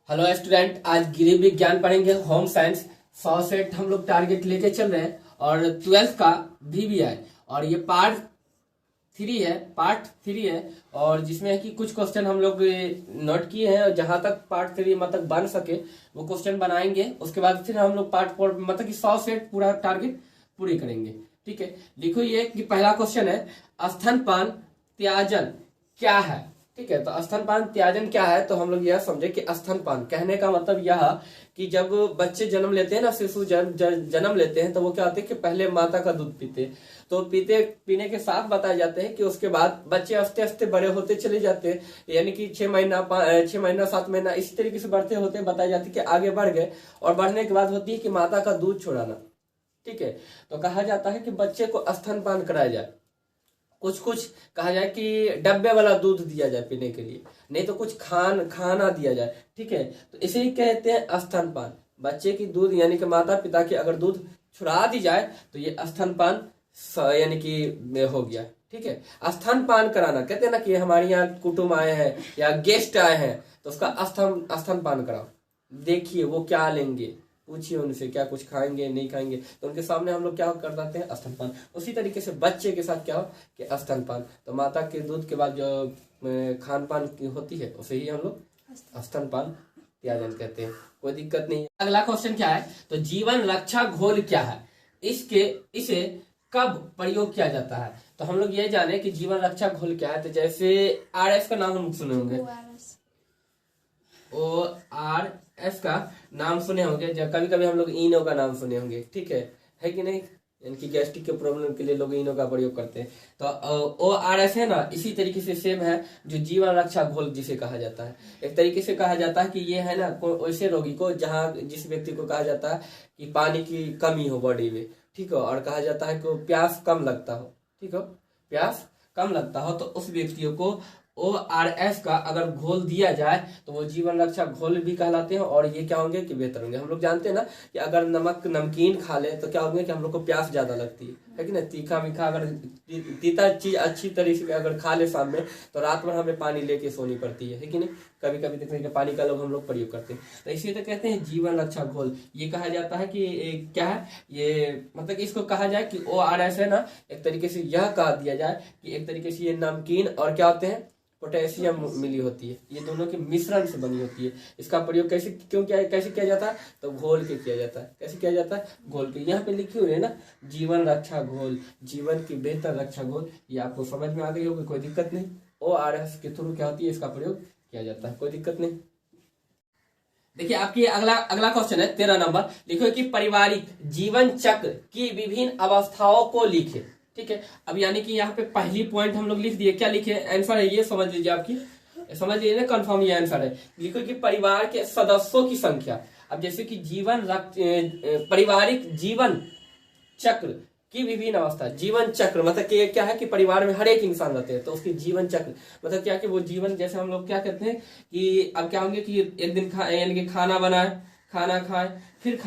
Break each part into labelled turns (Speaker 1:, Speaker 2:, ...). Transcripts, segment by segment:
Speaker 1: Hello student, आज गृह विज्ञान पढ़ेंगे होम साइंस। 100 सेट हम लोग टारगेट लेके चल रहे हैं और 12th का भी है और ये पार्ट थ्री है और जिसमें है कि कुछ क्वेश्चन हम लोग नोट किए हैं और जहां तक पार्ट 3 मतलब बन सके वो क्वेश्चन बनाएंगे। उसके बाद फिर हम लोग पार्ट 4 मतलब कि 100 सेट पूरा टारगेट पूरी करेंगे। ठीक है, लिखो ये कि पहला क्वेश्चन है स्तनपान त्याजन क्या है। ठीक है, तो स्तनपान त्याजन क्या है, तो हम लोग यह समझे कि स्तनपान कहने का मतलब यह कि जब बच्चे जन्म लेते हैं ना, शिशु जन्म लेते हैं तो वो क्या होते हैं कि पहले माता का दूध पीते हैं। तो पीने के साथ बताए जाते हैं कि उसके बाद बच्चे आस्ते आस्ते बड़े होते चले जाते हैं, यानी कि 6 महीना 7 महीना इस तरीके से बढ़ते होते बताए जाते हैं कि आगे बढ़ गए और बढ़ने के बाद होती है कि माता का दूध छोड़ाना। ठीक है, तो कहा जाता है कि बच्चे को स्तनपान कराया जाए। कुछ कहा जाए कि डब्बे वाला दूध दिया जाए पीने के लिए, नहीं तो कुछ खाना दिया जाए। ठीक है, तो इसे ही कहते हैं स्तनपान। बच्चे की दूध यानी कि माता पिता की अगर दूध छुड़ा दी जाए तो ये स्तनपान यानी कि हो गया। ठीक है, स्तनपान कराना कहते हैं ना कि हमारे यहाँ कुटुंब आए हैं या गेस्ट आए हैं तो उसका स्तनपान कराओ। देखिए वो क्या लेंगे, पूछिए उनसे क्या कुछ खाएंगे नहीं खाएंगे, तो उनके सामने हम लोग क्या कर देते हैं स्तनपान। उसी तरीके से बच्चे के साथ क्या हो कि स्तनपान, तो माता के दूध के बाद जो खान पान की होती है उसे ही हम लोग स्तनपान त्याजन कहते हैं। कोई दिक्कत नहीं है। अगला क्वेश्चन क्या है, तो जीवन रक्षा घोल क्या है, इसे कब प्रयोग किया जाता है। तो हम लोग ये जाने कि जीवन रक्षा घोल क्या है, तो जैसे RS का नाम हम सुने होंगे, ORS का नाम सुने होंगे, जब कभी कभी हम लोग इनो का नाम सुने होंगे। ठीक है कि नहीं, यानी कि गैस्ट्रिक के प्रॉब्लम के लिए लोग इनो का प्रयोग करते हैं। तो ORS है ना, इसी तरीके से सेम है जो जीवन रक्षा घोल जिसे कहा जाता है। एक तरीके से कहा जाता है कि ये है ना वैसे रोगी को जहाँ जिस व्यक्ति को कहा जाता है कि पानी की कमी हो बॉडी में, ठीक हो, और कहा जाता है कि प्यास कम लगता हो, ठीक हो, प्यास कम लगता हो, तो उस व्यक्तियों को ORS का अगर घोल दिया जाए तो वो जीवन रक्षा घोल भी कहलाते हैं और ये क्या होंगे कि बेहतर होंगे। हम लोग जानते हैं ना कि अगर नमकीन खा ले तो क्या होंगे कि हम लोग को प्यास ज्यादा लगती है कि ना। तीखा मीठा अगर तीता चीज अच्छी तरीके से अगर खा ले शाम में तो रात भर हमें पानी लेके सोनी पड़ती है कि नहीं। कभी कभी देखते हैं कि पानी का लोग हम लोग प्रयोग करते हैं, तो इसी तो कहते हैं जीवन रक्षा घोल। ये कहा जाता है कि क्या है ये, मतलब कि इसको कहा जाए कि ORS है ना, एक तरीके से यह कहा दिया जाए कि एक तरीके से ये नमकीन और क्या होते हैं पोटेशियम मिली होती है, ये दोनों के मिश्रण से बनी होती है। इसका प्रयोग कैसे किया जाता है, तो घोल के किया जाता है। कैसे किया जाता है, घोल के। यहाँ पे लिखी हुई है ना जीवन रक्षा घोल, जीवन की बेहतर रक्षा घोल, ये आपको समझ में आ गई होगी, कोई दिक्कत नहीं। ORS के थ्रू क्या होती है, इसका प्रयोग किया जाता है, कोई दिक्कत नहीं। देखिए आपकी अगला क्वेश्चन है 13 नंबर, लिखो कि पारिवारिक जीवन चक्र की विभिन्न अवस्थाओं को लिखे। ठीक है, अब यानी कि यहाँ पे पहली पॉइंट हम लोग लिख दिए, क्या लिखे, आंसर है ये, समझ लीजिए, आपकी समझ लीजिए ना, कंफर्म ये आंसर है। लिखो कि परिवार के सदस्यों की संख्या। अब जैसे कि पारिवारिक जीवन चक्र की विभिन्न अवस्था, जीवन चक्र मतलब कि क्या है कि परिवार में हर एक इंसान रहते हैं तो उसकी जीवन चक्र मतलब क्या कि वो जीवन, जैसे हम लोग क्या कहते हैं कि अब क्या होंगे कि एक दिन यानी कि खाना बनाए, खाना खाए, फिर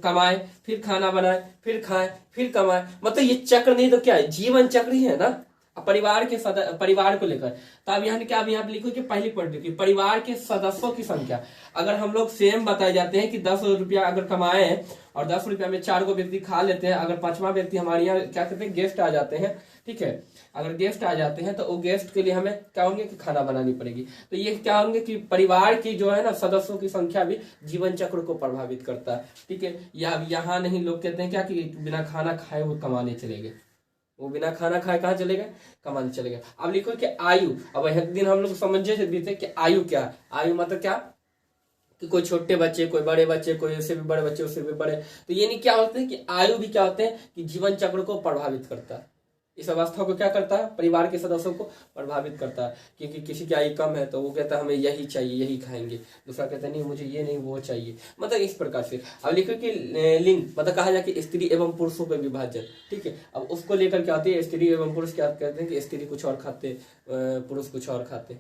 Speaker 1: कमाए, फिर खाना बनाए, फिर खाए, फिर कमाए, मतलब ये चक्र नहीं तो क्या है, जीवन चक्र ही है ना परिवार को लेकर। तो अब यहाँ क्या, अब यहाँ लिखो कि पहली पॉइंट लिखी परिवार के सदस्यों की संख्या। अगर हम लोग सेम बताए जाते हैं कि 10 रुपया अगर कमाए हैं और 10 रुपया में 4 को व्यक्ति खा लेते हैं, अगर 5वां व्यक्ति हमारे यहाँ क्या कहते हैं गेस्ट आ जाते हैं, ठीक है, अगर गेस्ट आ जाते हैं तो वो गेस्ट के लिए हमें क्या होंगे कि खाना बनानी पड़ेगी। तो ये क्या होंगे कि परिवार की जो है ना सदस्यों की संख्या भी जीवन चक्र को प्रभावित करता है। ठीक है, या यहाँ नहीं, लोग कहते हैं क्या कि बिना खाना खाए वो कमाने चले गए, वो बिना खाना खाए कहाँ चले गए, कमाने चले गए। अब लिखो कि आयु, अब एक दिन हम लोग समझे थे कि आयु क्या है। आयु मतलब क्या कि कोई छोटे बच्चे, कोई बड़े बच्चे, कोई उससे भी बड़े बच्चे, उससे भी बड़े, तो ये नहीं क्या होते हैं कि आयु भी क्या होते हैं कि जीवन चक्र को प्रभावित करता है। इस अवस्था को क्या करता है, परिवार के सदस्यों को प्रभावित करता है। क्योंकि किसी की आयु कम है तो वो कहता है हमें यही चाहिए, यही खाएंगे, दूसरा कहता है नहीं मुझे ये नहीं वो चाहिए, मतलब इस प्रकार से। अब लिखो कि लिंग मतलब कहा जाए कि स्त्री एवं पुरुषों पर विभाजन। ठीक है, अब उसको लेकर क्या होती है, स्त्री एवं पुरुष क्या कहते हैं कि स्त्री कुछ और खाते, पुरुष कुछ और खाते,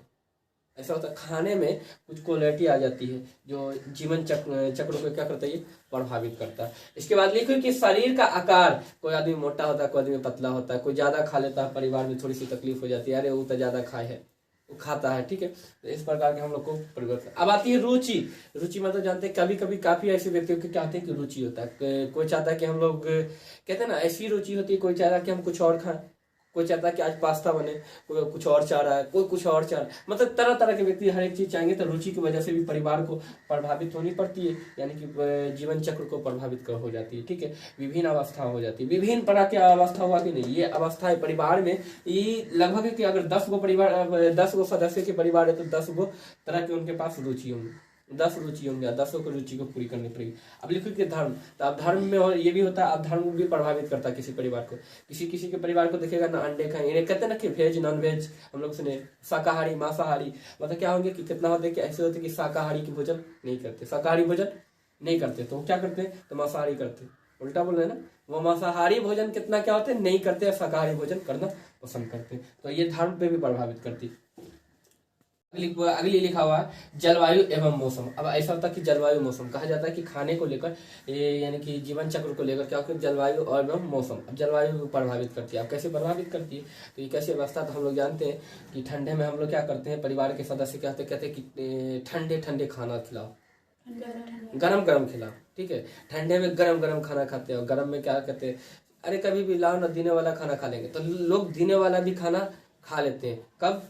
Speaker 1: ऐसा होता है। खाने में कुछ क्वालिटी आ जाती है जो जीवन चक्र को क्या करता है, ये प्रभावित करता है। इसके बाद लिखो कि शरीर का आकार, कोई आदमी मोटा होता है, कोई आदमी पतला होता है, कोई ज्यादा खा लेता है, परिवार में थोड़ी सी तकलीफ हो जाती है, अरे वो तो ज्यादा खाए है, वो खाता है, ठीक है। तो इस प्रकार के हम लोग को परिवर्तन। अब आती है रुचि। रुचि मतलब जानते हैं कभी कभी काफी ऐसे व्यक्तियों के क्या होते हैं कि रुचि होता है, कोई चाहता है कि हम लोग कहते हैं ना ऐसी रुचि होती है, कोई चाहता है कि हम कुछ और खाएं, कोई चाहता है कि आज पास्ता बने, कोई कुछ और चाह रहा है, कोई कुछ और चाह रहा है, मतलब तरह तरह के व्यक्ति हर एक चीज चाहेंगे। तो रुचि की वजह से भी परिवार को प्रभावित होनी पड़ती है, यानी कि जीवन चक्र को प्रभावित हो जाती है, ठीक है। विभिन्न अवस्था हो जाती है, विभिन्न प्रकार की अवस्था हुआ कि नहीं, ये अवस्था है परिवार में। ये लगभग है कि अगर 10 गो परिवार 10 गो सदस्य के परिवार है तो 10 गो तरह के उनके पास रुचि होंगी, 10 रुचि होंगे, 10 को रुचि को पूरी करनी पड़ेगी। अब लिखो कि धर्म, तो अब धर्म में ये भी होता है, अब धर्म भी प्रभावित करता है किसी परिवार को। किसी किसी के परिवार को देखेगा ना अंडे खाएं, इन्हें कहते हैं ना कि वेज नॉन वेज, हम लोग सुने शाकाहारी मांसाहारी, मतलब क्या होंगे कि कितना होते कि ऐसे होते कि शाकाहारी की भोजन नहीं करते, शाकाहारी भोजन नहीं करते, तो क्या करते हैं, तो मांसाहारी करते, उल्टा बोल रहे हैं ना। वो मांसाहारी भोजन कितना क्या होते हैं, नहीं करते, शाकाहारी भोजन करना पसंद करते हैं। तो ये धर्म पे भी प्रभावित करती है। अगली लिखा हुआ है जलवायु एवं मौसम। अब ऐसा होता है कि जलवायु मौसम कहा जाता है कि खाने को लेकर, यानी कि जीवन चक्र को लेकर क्या होता है, जलवायु और एवं मौसम। अब जलवायु प्रभावित करती है, अब कैसे प्रभावित करती है, तो ये कैसे अवस्था, तो हम लोग जानते हैं कि ठंडे में हम लोग क्या करते हैं, परिवार के सदस्य क्या कहते हैं कि ठंडे ठंडे खाना खिलाओ, गरम गरम खिलाओ, ठीक है। ठंडे में गरम गरम खाना खाते हैं, गर्म में क्या कहते हैं, अरे कभी भी लाओ ना दिने वाला खाना खा लेंगे, तो लोग दिने वाला भी खाना खा लेते हैं, कब,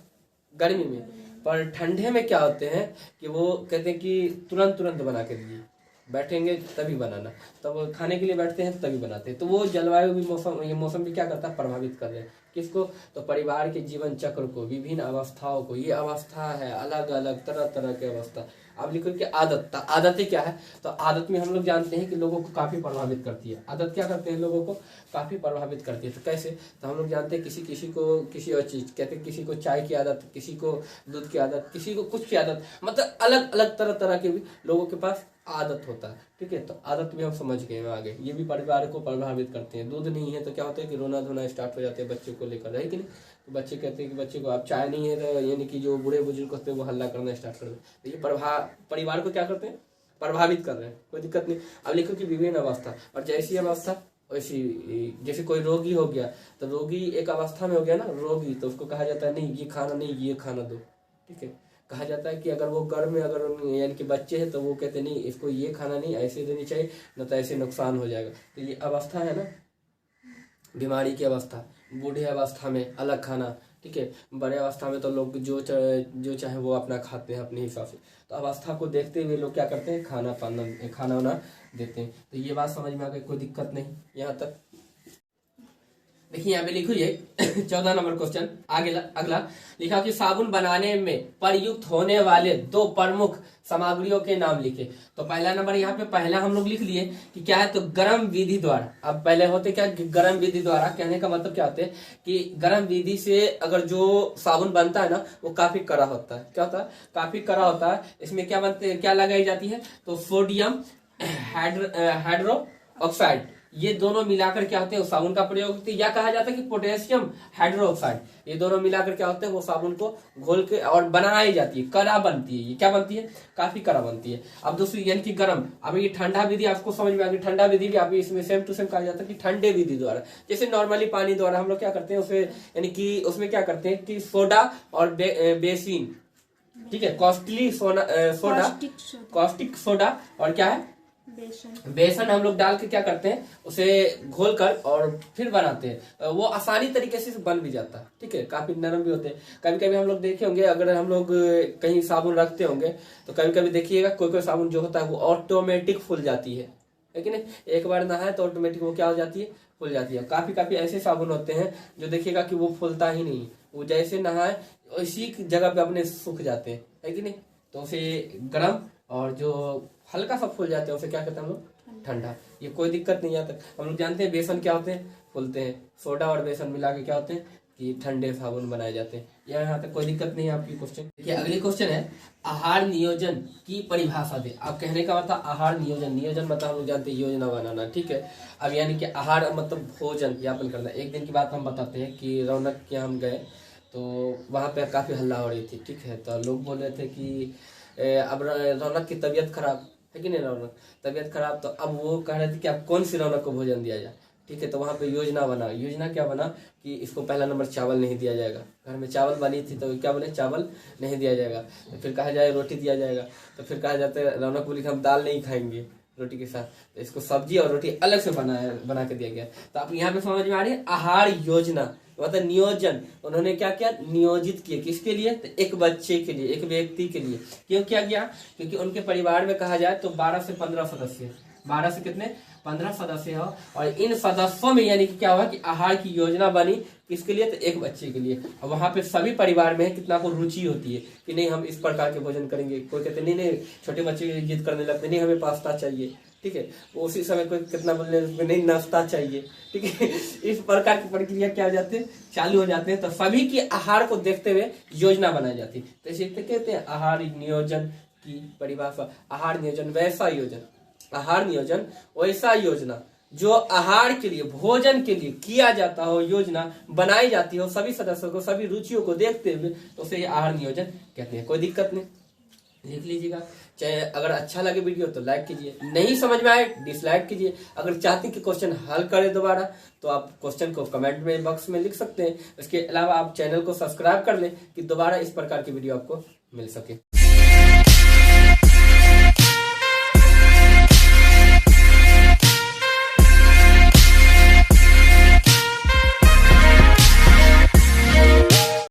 Speaker 1: गर्मी में। पर ठंडे में क्या होते हैं कि वो कहते हैं कि तुरंत तुरंत बना के दीजिए, बैठेंगे तभी बनाना, तब खाने के लिए बैठते हैं तभी बनाते हैं। तो वो जलवायु भी मौसम, ये मौसम भी क्या करता है, प्रभावित कर रहे हैं किसको, तो परिवार के जीवन चक्र को, विभिन्न अवस्थाओं को। ये अवस्था है अलग अलग तरह तरह की अवस्था। अब लिखो कि आदत, आदतें क्या है, तो आदत में हम लोग जानते हैं कि लोगों को काफी प्रभावित करती है। आदत क्या करते हैं, लोगों को काफी प्रभावित करती है। तो कैसे, तो हम लोग जानते हैं किसी किसी को किसी और चीज कहते हैं, किसी को चाय की आदत, किसी को दूध की आदत, किसी को कुछ की आदत, मतलब अलग अलग तरह तरह के भी लोगों के पास आदत होता है, ठीक है। तो आदत भी हम समझ गए आगे, ये भी परिवार को प्रभावित करते हैं। दूध नहीं है तो क्या होता है कि रोना धोना स्टार्ट हो जाते हैं बच्चों को लेकर, है कि नहीं। तो बच्चे कहते हैं कि बच्चे को अब चाय नहीं है, तो यानी कि जो बूढ़े बुजुर्ग होते हैं वो हल्ला करना स्टार्ट कर देते हैं। तो ये परिवार को क्या करते हैं, प्रभावित कर रहे हैं, कोई दिक्कत नहीं। अब लिखो कि विभिन्न अवस्था, और जैसी अवस्था वैसी, जैसे कोई रोगी हो गया तो रोगी एक अवस्था में हो गया ना रोगी, तो उसको कहा जाता है नहीं ये खाना नहीं, ये खाना दो, ठीक है। कहा जाता है कि अगर वो गर्भ में अगर यानी कि बच्चे हैं तो वो कहते नहीं इसको ये खाना नहीं, ऐसे देनी चाहिए, न तो ऐसे नुकसान हो जाएगा। तो ये अवस्था है ना, बीमारी की अवस्था। बूढ़े अवस्था में अलग खाना, ठीक है। बड़े अवस्था में तो लोग जो चाहे वो अपना खाते हैं अपने हिसाब से। तो अवस्था को देखते हुए लोग क्या करते हैं, खाना वाना देते हैं। तो ये बात समझ में आ गई, कोई दिक्कत नहीं यहाँ तक। देखिए यहाँ पे लिखो ये 14 नंबर क्वेश्चन। आगे अगला लिखा कि साबुन बनाने में प्रयुक्त होने वाले 2 प्रमुख सामग्रियों के नाम लिखे। तो पहला नंबर यहाँ पे पहला हम लोग लिख लिए कि क्या है, तो गर्म विधि द्वारा। अब पहले होते क्या, गर्म विधि द्वारा कहने का मतलब क्या होता है कि गर्म विधि से अगर जो साबुन बनता है ना वो काफी कड़ा होता है। क्या होता है, काफी कड़ा होता है। इसमें क्या क्या लगाई जाती है, तो सोडियम हाइड्रो ऑक्साइड, ये दोनों मिलाकर क्या होते हैं, साबुन का प्रयोग होते हैं। या कहा जाता है कि पोटेशियम हाइड्रोक्साइड, ये दोनों मिलाकर क्या होते हैं, वो साबुन को घोल के और बनाई जाती है, कड़ा बनती है। ये क्या बनती है, काफी कड़ा बनती है। अब दूसरी यानी कि गर्म। अब ये ठंडा विधि आपको समझ में आ गई। ठंडा विधि भी आप इसमें सेम टू सेम कहा जाता है कि ठंडे विधि द्वारा, जैसे नॉर्मली पानी द्वारा हम लोग क्या करते हैं उसे, यानी कि उसमें क्या करते हैं कि सोडा और बेसिन, ठीक है, कॉस्टिक सोडा और क्या है बेसन हम लोग डाल के क्या करते हैं, उसे घोलकर और फिर बनाते हैं। वो आसानी तरीके से बन भी जाता है, ठीक है, काफी नरम भी होते हैं। कभी कभी हम लोग देखे होंगे, अगर हम लोग कहीं साबुन रखते होंगे तो कभी कभी देखिएगा कोई कोई साबुन जो होता है वो ऑटोमेटिक फूल जाती है कि नहीं। एक बार नहाए तो ऑटोमेटिक वो क्या हो जाती है, फूल जाती है। काफी काफी ऐसे साबुन होते हैं जो देखिएगा कि वो फूलता ही नहीं, वो जैसे नहाए उसी जगह पे अपने सूख जाते हैं, है कि नहीं। तो उसे गर्म और जो हल्का सा फूल जाते हैं उसे क्या कहते हैं हम लोग, ठंडा। ये कोई दिक्कत नहीं आता। हम लोग जानते हैं बेसन क्या होते हैं, फूलते हैं। सोडा और बेसन मिला के क्या होते हैं कि ठंडे साबुन बनाए जाते हैं। यहाँ तक कोई दिक्कत नहीं है आपकी क्वेश्चन। देखिए अगली क्वेश्चन है आहार नियोजन की परिभाषा दे। अब कहने का मतलब आहार नियोजन, नियोजन मतलब हम लोग जानते हैं योजना बनाना, ठीक है। अब यानी कि आहार मतलब भोजन यापन करना। एक दिन की बात हम बताते हैं कि रौनक के हम गए तो वहाँ पे काफी हल्ला हो रही थी, ठीक है। तो लोग बोल रहे थे कि अब रौनक की तबीयत खराब है कि नहीं, रौनक तबीयत खराब। तो अब वो कह रहे थे कि अब कौन सी रौनक को भोजन दिया जाए। ठीक है। तो वहाँ पे योजना बना, योजना क्या बना कि इसको पहला नंबर चावल नहीं दिया जाएगा। घर में चावल बनी थी तो क्या बोले, चावल नहीं दिया जाएगा। तो फिर कहा जाए रोटी दिया जाएगा। तो फिर कहा जाता है, रौनक बोली कि हम दाल नहीं खाएंगे रोटी के साथ, तो इसको सब्जी और रोटी अलग से बना के दिया गया। तो आप यहाँ पे समझ में आ रही है, आहार योजना मतलब नियोजन। उन्होंने क्या किया, नियोजित किया किसके लिए, तो एक बच्चे के लिए, एक व्यक्ति के लिए। क्यों किया गया, क्योंकि उनके परिवार में कहा जाए तो 12 से 15 सदस्य, 12 से कितने 15 सदस्य हो। और इन सदस्यों में यानी कि क्या हुआ कि आहार की योजना बनी किसके लिए, तो एक बच्चे के लिए। और वहां पे सभी परिवार में कितना को रुचि होती है कि नहीं हम इस प्रकार के भोजन करेंगे। कोई कहते नहीं नहीं, छोटे बच्चे जिद करने लगते नहीं हमें पास्ता चाहिए, ठीक है। उसी समय कोई कितना बोलने नहीं नाश्ता चाहिए, ठीक है। इस प्रकार की प्रक्रिया क्या हो जाती है, चालू हो जाते हैं। तो सभी की आहार को देखते हुए योजना बनाई जाती है। तो इसे कहते हैं आहार नियोजन की परिभाषा। आहार नियोजन वैसा योजना, आहार नियोजन वैसा योजना जो आहार के लिए, भोजन के लिए किया जाता हो, योजना बनाई जाती हो सभी सदस्यों को, सभी रुचियों को देखते हुए, तो उसे आहार नियोजन कहते हैं। कोई दिक्कत नहीं, लिख लीजिएगा। चाहे अगर अच्छा लगे वीडियो तो लाइक कीजिए, नहीं समझ में आए डिसलाइक कीजिए। अगर चाहते हैं कि क्वेश्चन हल करें दोबारा तो आप क्वेश्चन को कमेंट में बॉक्स में लिख सकते हैं। इसके अलावा आप चैनल को सब्सक्राइब कर लें कि दोबारा इस प्रकार की वीडियो आपको मिल सके।